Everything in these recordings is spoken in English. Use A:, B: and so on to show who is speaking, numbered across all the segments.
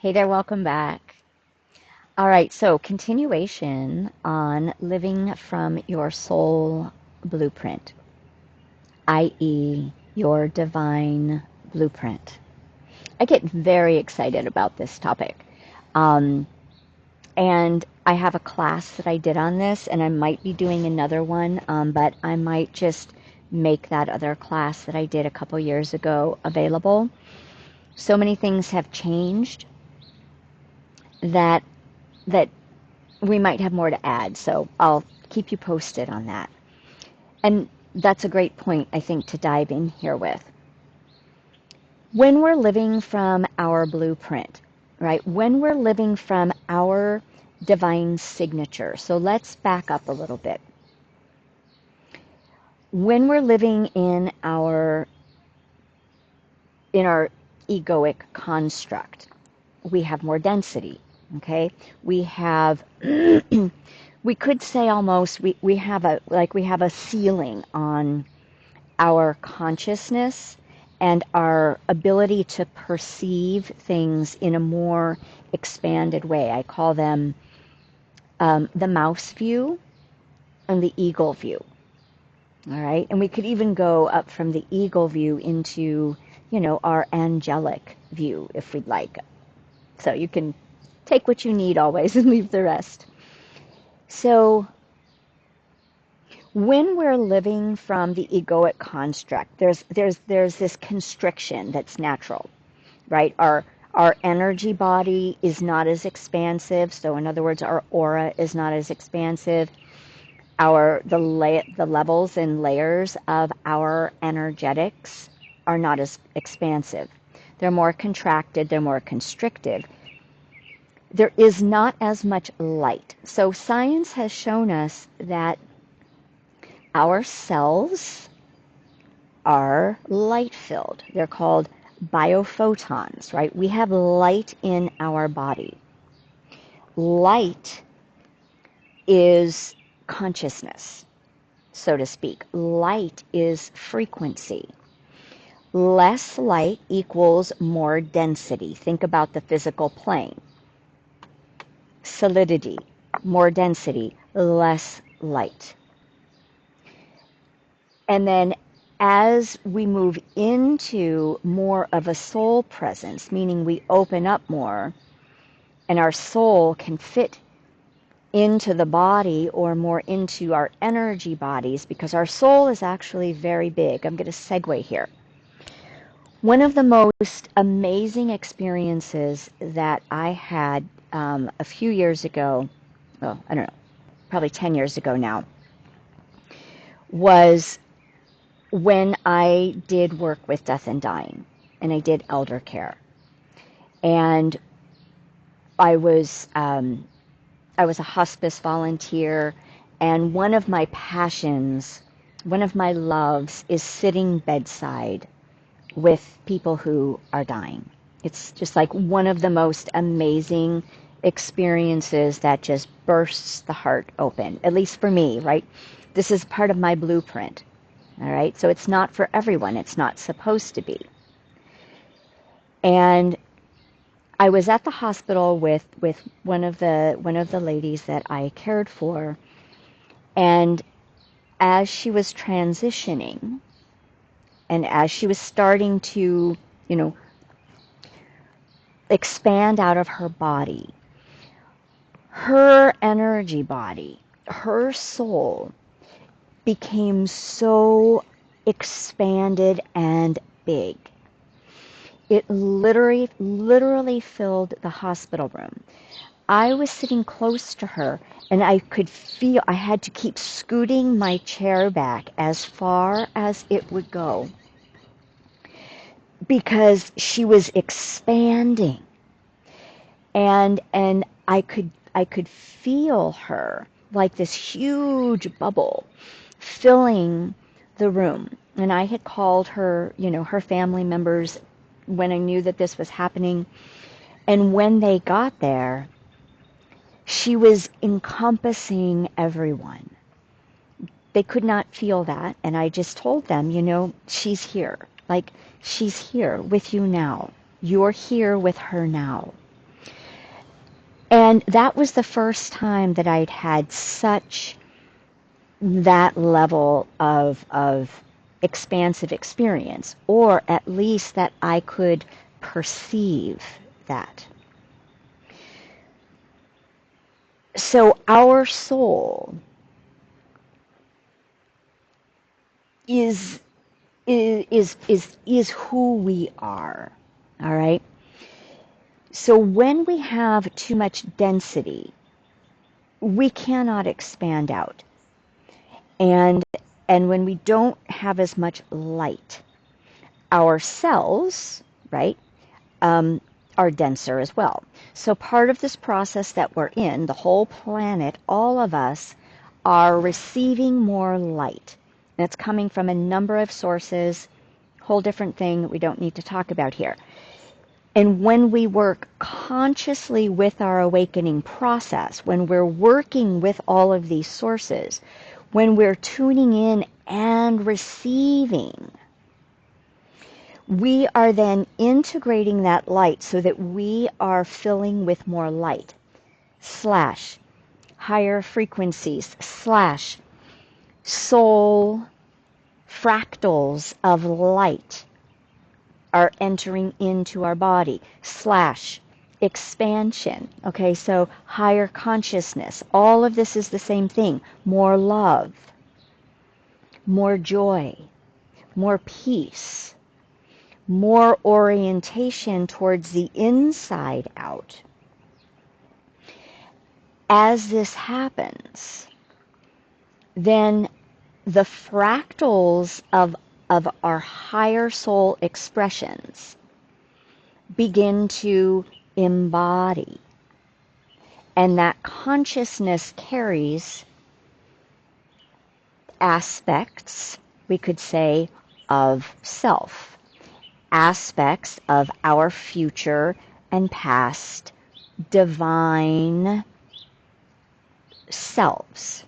A: Hey there, welcome back. All right, so continuation on living from your soul blueprint, i.e., your divine blueprint. I get very excited about this topic. Um, and I have a class that I did on this, and I might be doing another one, but I might just make that other class that I did a couple years ago available. So many things have changed that that we might have more to add, so I'll keep you posted on that. And that's a great point, I think, to dive in here with. When we're living from our blueprint, right? When we're living from our divine signature. So let's back up a little bit. When we're living in our egoic construct, we have more density, okay? We have we could say almost we have a ceiling on our consciousness and our ability to perceive things in a more expanded way. I call them the mouse view and the eagle view. All right, and we could even go up from the eagle view into, our angelic view if we'd like. So you can take what you need always and leave the rest. So when we're living from the egoic construct, there's this constriction that's natural, right? Our energy body is not as expansive. So in other words, our aura is not as expansive. The levels and layers of our energetics are not as expansive. They're more contracted, they're more constricted. There is not as much light. So science has shown us that our cells are light-filled. They're called biophotons, right? We have light in our body. Light is consciousness, so to speak. Light is frequency. Less light equals more density. Think about the physical plane. Solidity, more density, less light. And then as we move into more of a soul presence, meaning we open up more and our soul can fit into the body or more into our energy bodies, because our soul is actually very big. I'm going to segue here. One of the most amazing experiences that I had a few years ago, well, I don't know, probably 10 years ago now, was when I did work with death and dying, and I did elder care. And I was a hospice volunteer, and one of my passions, one of my loves is sitting bedside with people who are dying. It's just like one of the most amazing experiences that just bursts the heart open, at least for me, right? This is part of my blueprint, all right? So it's not for everyone. It's not supposed to be. And I was at the hospital with one of the ladies that I cared for, and as she was transitioning, and as she was starting to, expand out of her body, her energy body, her soul became so expanded and big. It literally filled the hospital room. I was sitting close to her, and I could feel I had to keep scooting my chair back as far as it would go, because she was expanding, and I could feel her like this huge bubble filling the room. And I had called her, her family members when I knew that this was happening. And when they got there, she was encompassing everyone. They could not feel that. And I just told them, she's here. Like, she's here with you now. You're here with her now. And that was the first time that I'd had such that level of expansive experience, or at least that I could perceive that. So our soul is who we are. All right? So when we have too much density, we cannot expand out. And when we don't have as much light, our cells, right, are denser as well. So part of this process that we're in, the whole planet, all of us are receiving more light. And it's coming from a number of sources, whole different thing that we don't need to talk about here. And when we work consciously with our awakening process, when we're working with all of these sources, when we're tuning in and receiving, we are then integrating that light so that we are filling with more light, slash, higher frequencies, slash, soul fractals of light are entering into our body, slash, expansion. Okay, so higher consciousness. All of this is the same thing. More love, more joy, more peace, more orientation towards the inside out. As this happens, then the fractals of our higher soul expressions begin to embody. And that consciousness carries aspects, we could say, of self, aspects of our future and past divine selves.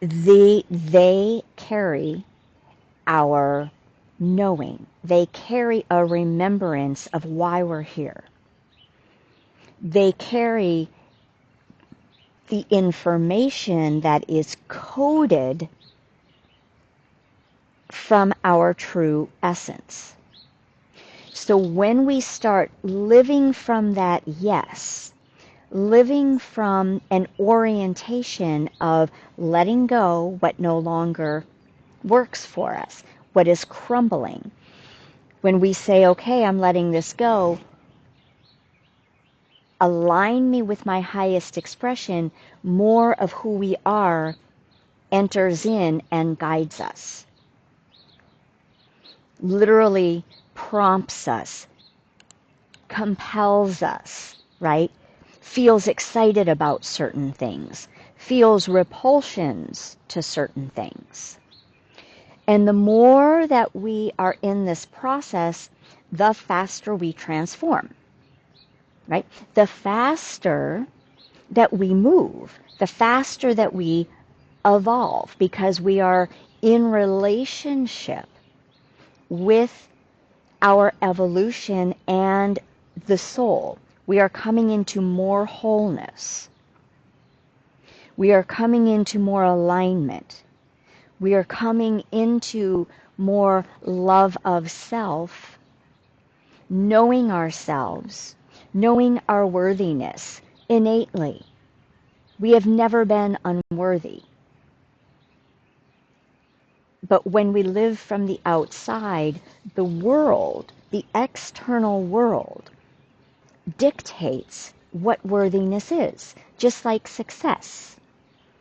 A: They carry our knowing. They carry a remembrance of why we're here. They carry the information that is coded from our true essence. So when we start living from that yes, living from an orientation of letting go what no longer works for us, what is crumbling. When we say, okay, I'm letting this go, align me with my highest expression, more of who we are enters in and guides us. Literally prompts us, compels us, right? Feels excited about certain things, feels repulsions to certain things. And the more that we are in this process, the faster we transform, right? The faster that we move, the faster that we evolve, because we are in relationship with our evolution and the soul. We are coming into more wholeness. We are coming into more alignment. We are coming into more love of self, knowing ourselves, knowing our worthiness innately. We have never been unworthy. But when we live from the outside, the world, the external world, dictates what worthiness is, just like success,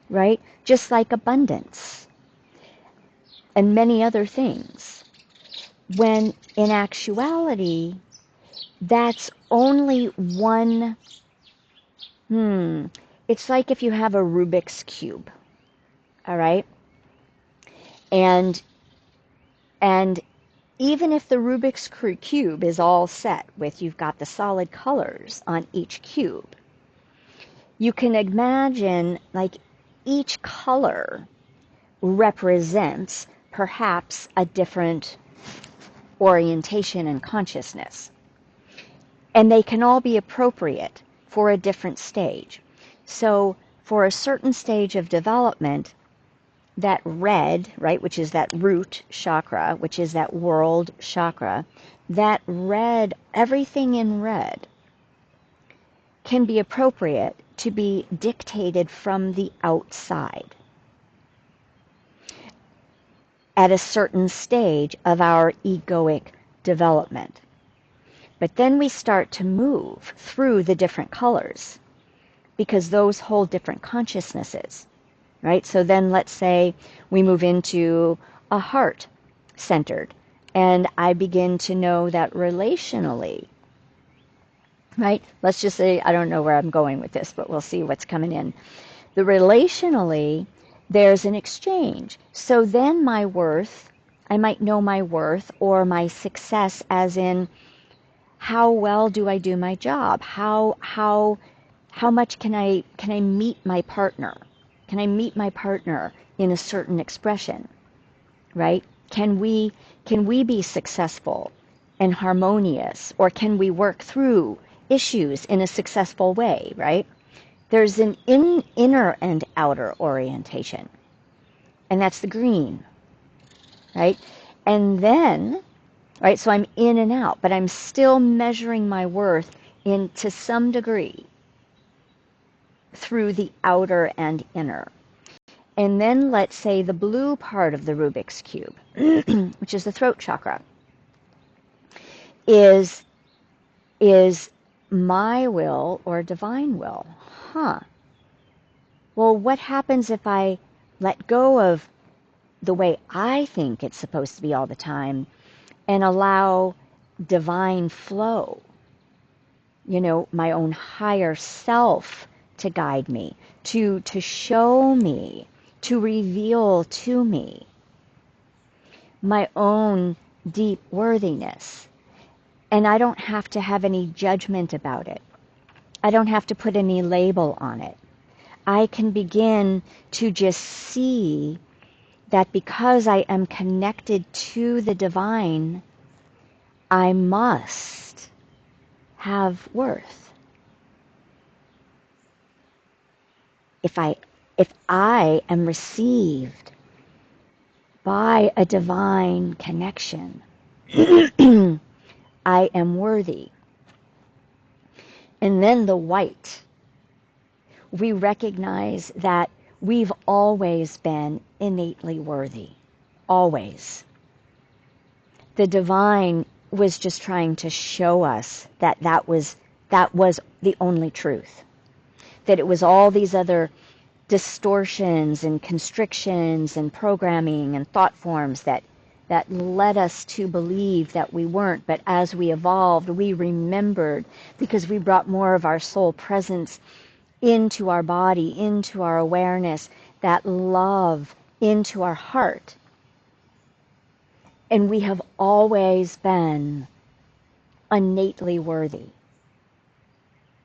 A: right? Just like abundance and many other things. When in actuality, that's only one, it's like if you have a Rubik's Cube, all right? And even if the Rubik's Cube is all set with, you've got the solid colors on each cube, you can imagine like each color represents perhaps a different orientation and consciousness. And they can all be appropriate for a different stage. So for a certain stage of development, that red, right, which is that root chakra, which is that world chakra, that red, everything in red can be appropriate to be dictated from the outside at a certain stage of our egoic development. But then we start to move through the different colors because those hold different consciousnesses, right? So then let's say we move into a heart-centered, and I begin to know that relationally, right? Let's just say, I don't know where I'm going with this, but we'll see what's coming in. The relationally, there's an exchange. So then my worth, I might know my worth or my success as in how well do I do my job? How much can I meet my partner? Can I meet my partner in a certain expression, right? Can we be successful and harmonious, or can we work through issues in a successful way, right? There's an inner and outer orientation, and that's the green, right? And then, right, so I'm in and out, but I'm still measuring my worth in to some degree through the outer and inner. And then let's say the blue part of the Rubik's Cube, which is the throat chakra, is my will or divine will. Well, what happens if I let go of the way I think it's supposed to be all the time and allow divine flow, my own higher self to guide me, to show me, to reveal to me my own deep worthiness. And I don't have to have any judgment about it. I don't have to put any label on it. I can begin to just see that because I am connected to the divine, I must have worth. If I am received by a divine connection, I am worthy. And then the white, we recognize that we've always been innately worthy. Always. The divine was just trying to show us that was the only truth. That it was all these other distortions and constrictions and programming and thought forms that led us to believe that we weren't. But as we evolved, we remembered, because we brought more of our soul presence into our body, into our awareness, that love into our heart. And we have always been innately worthy.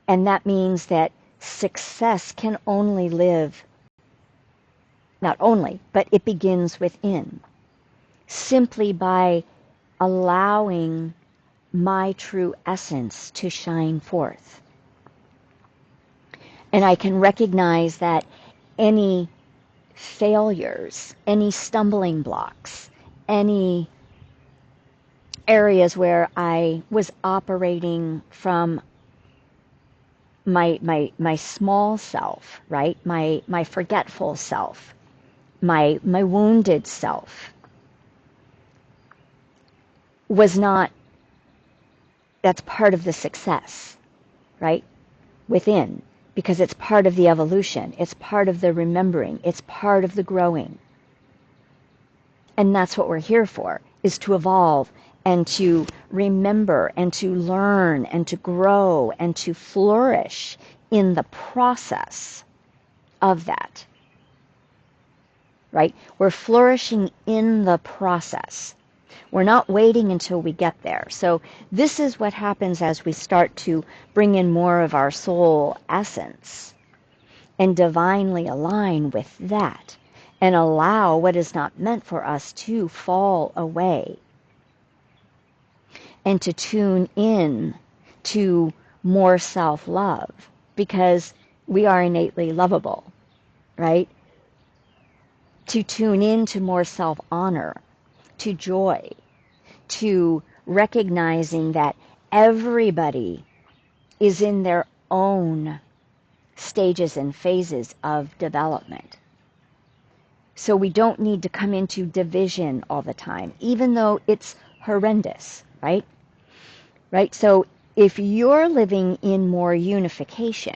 A: And that means that success can only live, not only, but it begins within, simply by allowing my true essence to shine forth. And I can recognize that any failures, any stumbling blocks, any areas where I was operating from my small self, right? My forgetful self, my wounded self, was not, that's part of the success, right? Within, because it's part of the evolution, it's part of the remembering, it's part of the growing. And that's what we're here for, is to evolve and to remember and to learn and to grow and to flourish in the process of that, right? We're flourishing in the process. We're not waiting until we get there. So this is what happens as we start to bring in more of our soul essence and divinely align with that and allow what is not meant for us to fall away and to tune in to more self-love, because we are innately lovable, right? To tune into more self-honor, to joy, to recognizing that everybody is in their own stages and phases of development. So we don't need to come into division all the time, even though it's horrendous, right? Right? So if you're living in more unification,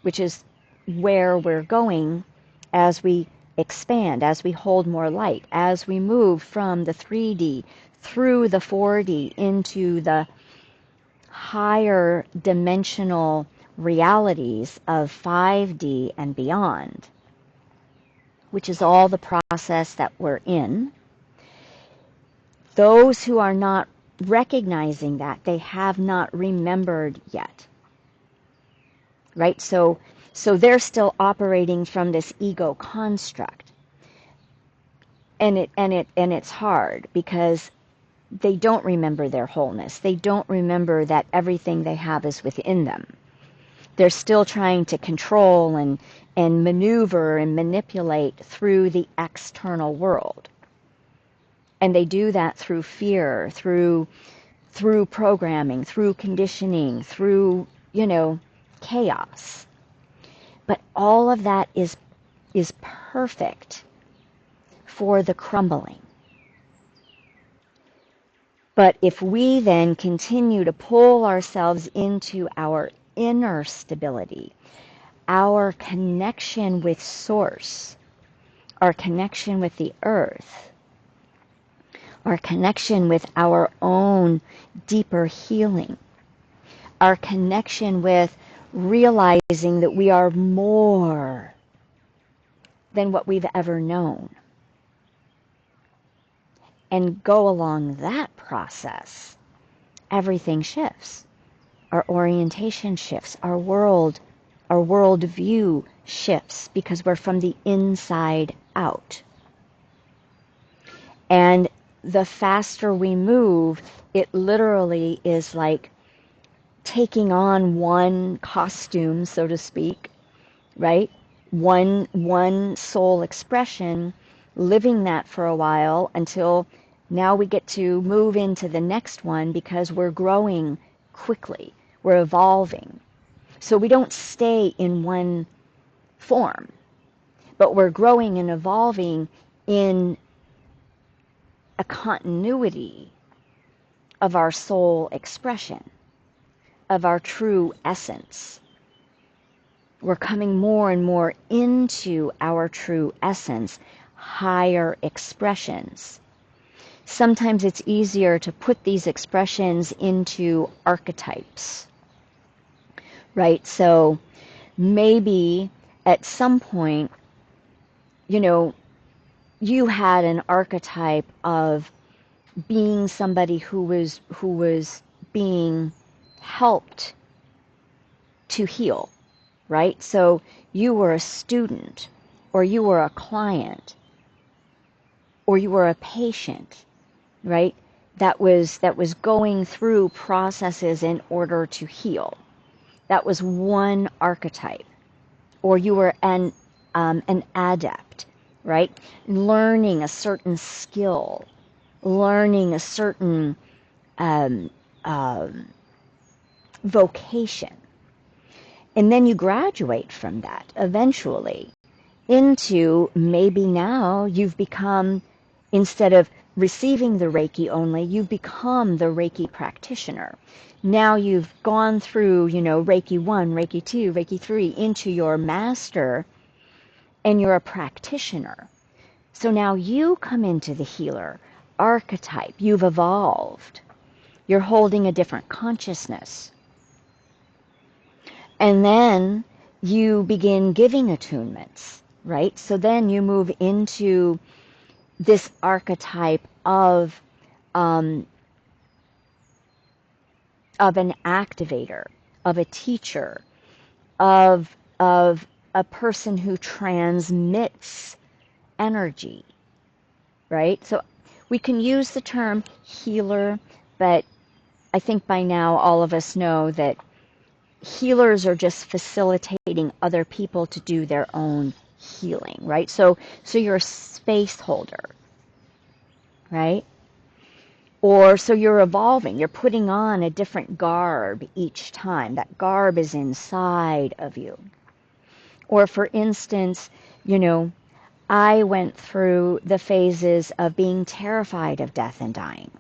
A: which is where we're going as we expand, as we hold more light, as we move from the 3D through the 4D into the higher dimensional realities of 5D and beyond, which is all the process that we're in, those who are not recognizing that, they have not remembered yet. Right? So they're still operating from this ego construct. And it's hard because they don't remember their wholeness. They don't remember that everything they have is within them. They're still trying to control and maneuver and manipulate through the external world. And they do that through fear, through programming, through conditioning, through, chaos. But all of that is perfect for the crumbling. But if we then continue to pull ourselves into our inner stability, our connection with Source, our connection with the earth, our connection with our own deeper healing, our connection with realizing that we are more than what we've ever known, and go along that process, everything shifts. Our orientation shifts, our worldview shifts, because we're from the inside out. And the faster we move, it literally is like taking on one costume, so to speak, right? One soul expression, living that for a while until now we get to move into the next one because we're growing quickly. We're evolving. So we don't stay in one form, but we're growing and evolving in a continuity of our soul expression, of our true essence. We're coming more and more into our true essence, higher expressions. Sometimes it's easier to put these expressions into archetypes, right? So maybe at some point, you had an archetype of being somebody who was being helped to heal, right? So you were a student, or you were a client, or you were a patient, right? That was going through processes in order to heal. That was one archetype. Or you were an adept, right? Learning a certain skill, learning a certain vocation. And then you graduate from that eventually into maybe now you've become, instead of receiving the Reiki only, you've become the Reiki practitioner. Now you've gone through, Reiki 1, Reiki 2, Reiki 3 into your master, and you're a practitioner. So now you come into the healer archetype. You've evolved. You're holding a different consciousness. And then you begin giving attunements, right? So then you move into this archetype of an activator, of a teacher, of a person who transmits energy, right? So we can use the term healer, but I think by now all of us know that healers are just facilitating other people to do their own healing, right? So you're a space holder, right? Or so you're evolving, you're putting on a different garb each time. That garb is inside of you. Or for instance, you know, I went through the phases of being terrified of death and dying,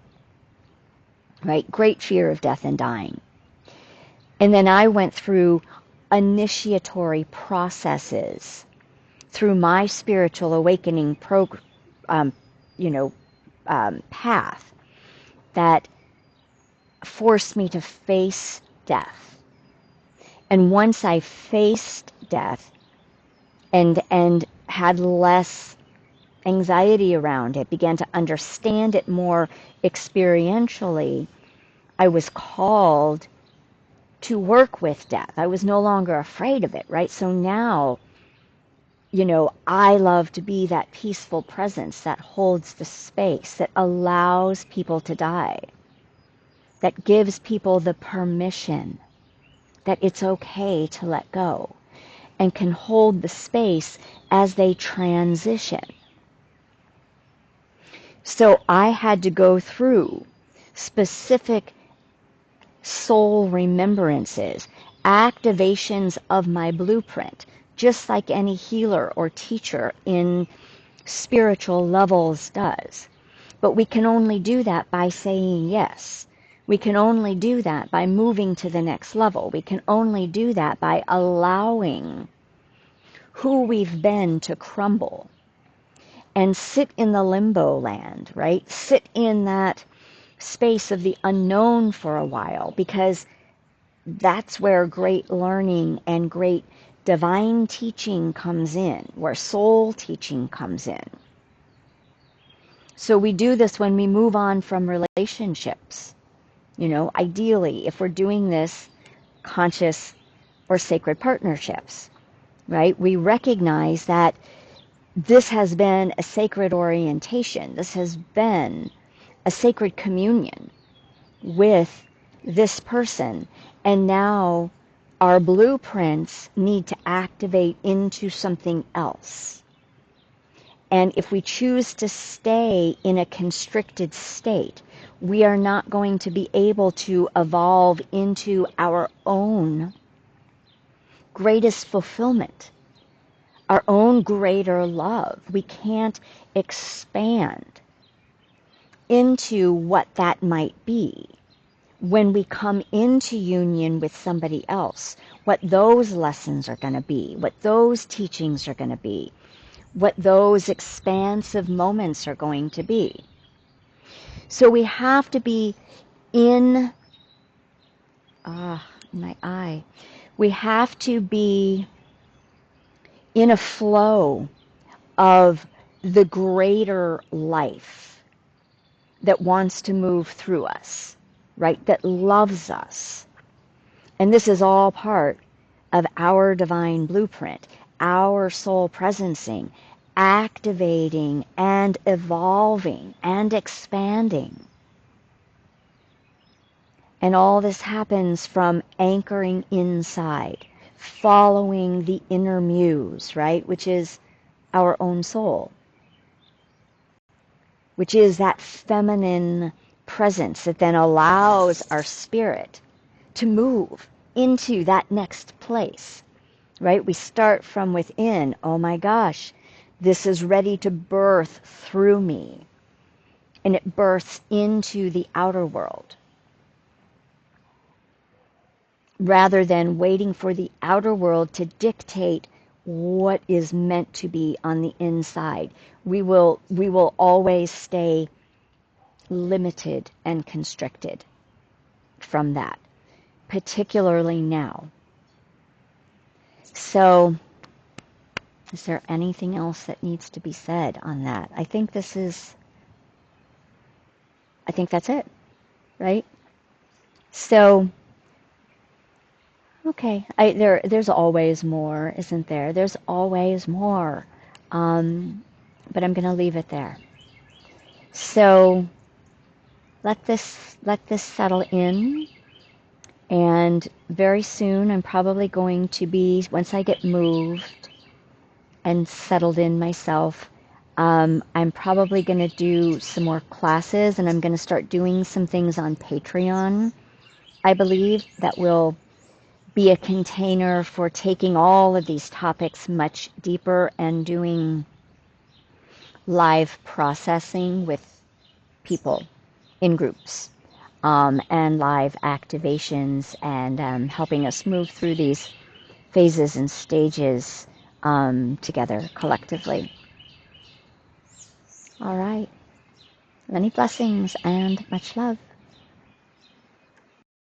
A: right? Great fear of death and dying. And then I went through initiatory processes through my spiritual awakening path that forced me to face death. And once I faced death and had less anxiety around it, began to understand it more experientially, I was called to work with death. I was no longer afraid of it, right? So now, you know, I love to be that peaceful presence that holds the space, that allows people to die, that gives people the permission that it's okay to let go, and can hold the space as they transition. So I had to go through specific soul remembrances, activations of my blueprint, just like any healer or teacher in spiritual levels does. But we can only do that by saying yes. We can only do that by moving to the next level. We can only do that by allowing who we've been to crumble and sit in the limbo land, right? Sit in that space of the unknown for a while, because that's where great learning and great divine teaching comes in, where soul teaching comes in. So we do this when we move on from relationships. You know, ideally, if we're doing this conscious or sacred partnerships, right? We recognize that this has been a sacred orientation. This has been a sacred communion with this person. And now our blueprints need to activate into something else. And if we choose to stay in a constricted state, we are not going to be able to evolve into our own greatest fulfillment, our own greater love. We can't expand into what that might be when we come into union with somebody else, what those lessons are going to be, what those teachings are going to be, what those expansive moments are going to be. So we have to be in, my eye, we have to be in a flow of the greater life that wants to move through us, right? That loves us. And this is all part of our divine blueprint, our soul presencing, activating and evolving and expanding. And all this happens from anchoring inside, following the inner muse, right? Which is our own soul, which is that feminine presence that then allows our spirit to move into that next place, right? We start from within. Oh my gosh, this is ready to birth through me. And it births into the outer world, rather than waiting for the outer world to dictate what is meant to be on the inside. We will always stay limited and constricted from that, particularly now. So, is there anything else that needs to be said on that? I think that's it, right? So, okay, there's always more, isn't there? There's always more. But I'm going to leave it there. So let this settle in, And very soon I'm probably going to be, once I get moved and settled in myself, I'm probably going to do some more classes, and I'm going to start doing some things on Patreon. I believe that will be a container for taking all of these topics much deeper and doing live processing with people in groups, and live activations, and helping us move through these phases and stages together collectively. All right. Many blessings and much love.